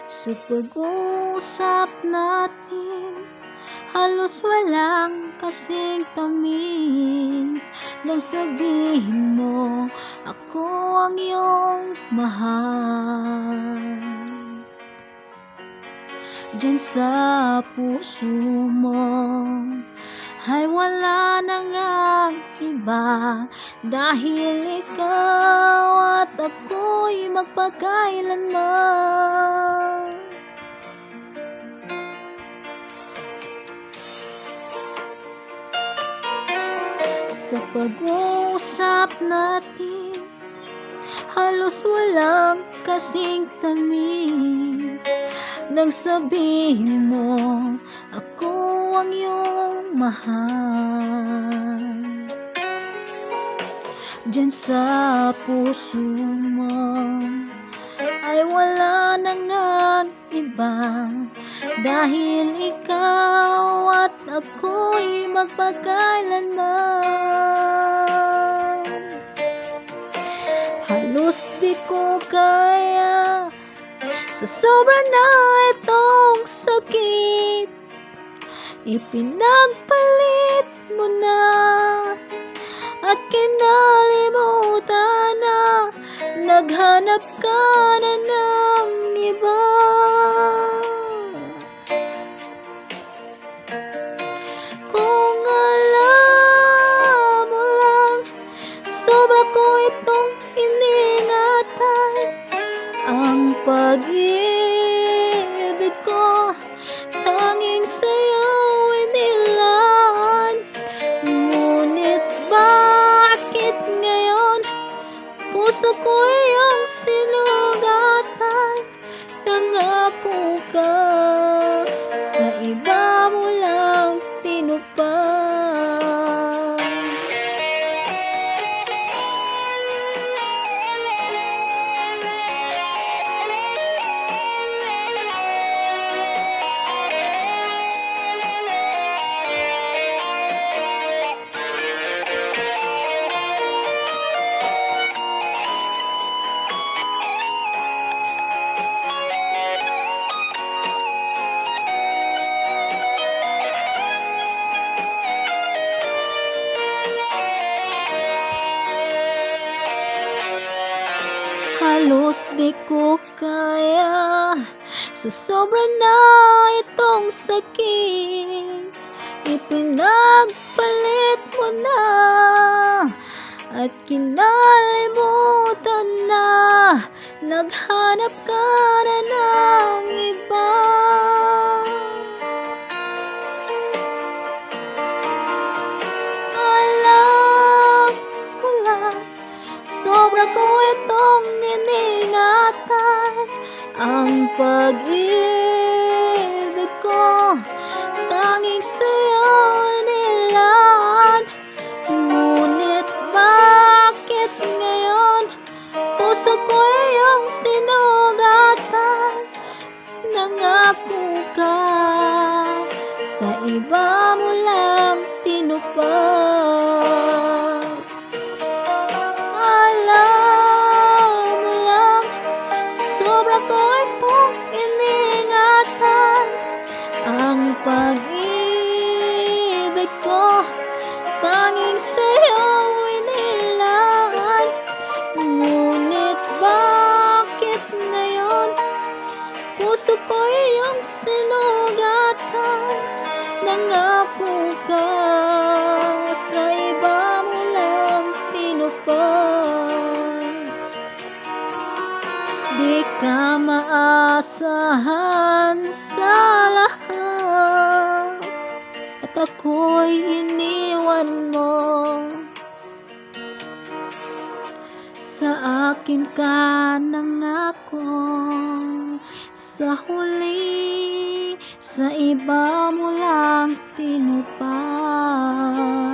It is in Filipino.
Sa pag-uusap natin, halos walang kasing tamis nang sabihin mo, ako ang iyong mahal. Diyan sa puso mo ay wala na ngang iba, dahil ikaw at ako'y magpakailanman. Sa pag-uusap natin, halos walang kasing tamis nang sabihin mo, ako ang iyong mahal. Diyan sa puso mo ay wala na ngang iba, dahil ikaw at ako'y magpakailanman. Halos di ko kaya, sa sobra na itong sakit, ipinagpalit mo na at kinalimutan na, naghanap ka na ng iba. Kung alam mo lang, sobra ko itong iningatan, ang pag-ibig ko tanging sa'yo inilaan. Ngunit bakit ngayon puso ko iyong sinugatan? Nangako ka, sa iba mo lang tinupad. Halos di ko kaya, sa sobra na itong sakit, ipinagpalit mo na at kinalimutan na, naghanap ka na ng iba. Alam ko lang, sobra ko itong iningatan, ang pag-ibig ko tanging sa'yo nilaan. Ngunit bakit ngayon puso ko iyong sinugatan? Nangako ka, sa iba mo lang tinupad. Sobra ko itong iningatan, ang pag-ibig ko tanging sa'yo inilaan. Ngunit bakit ngayon puso ko iyong sinugatan? Nangako ka, sa iba mo lang tinupad. Di ka maasahan sa lahat, at ako'y iniwan mo. Sa akin ka nangako, sa huli, sa iba mo lang tinupad.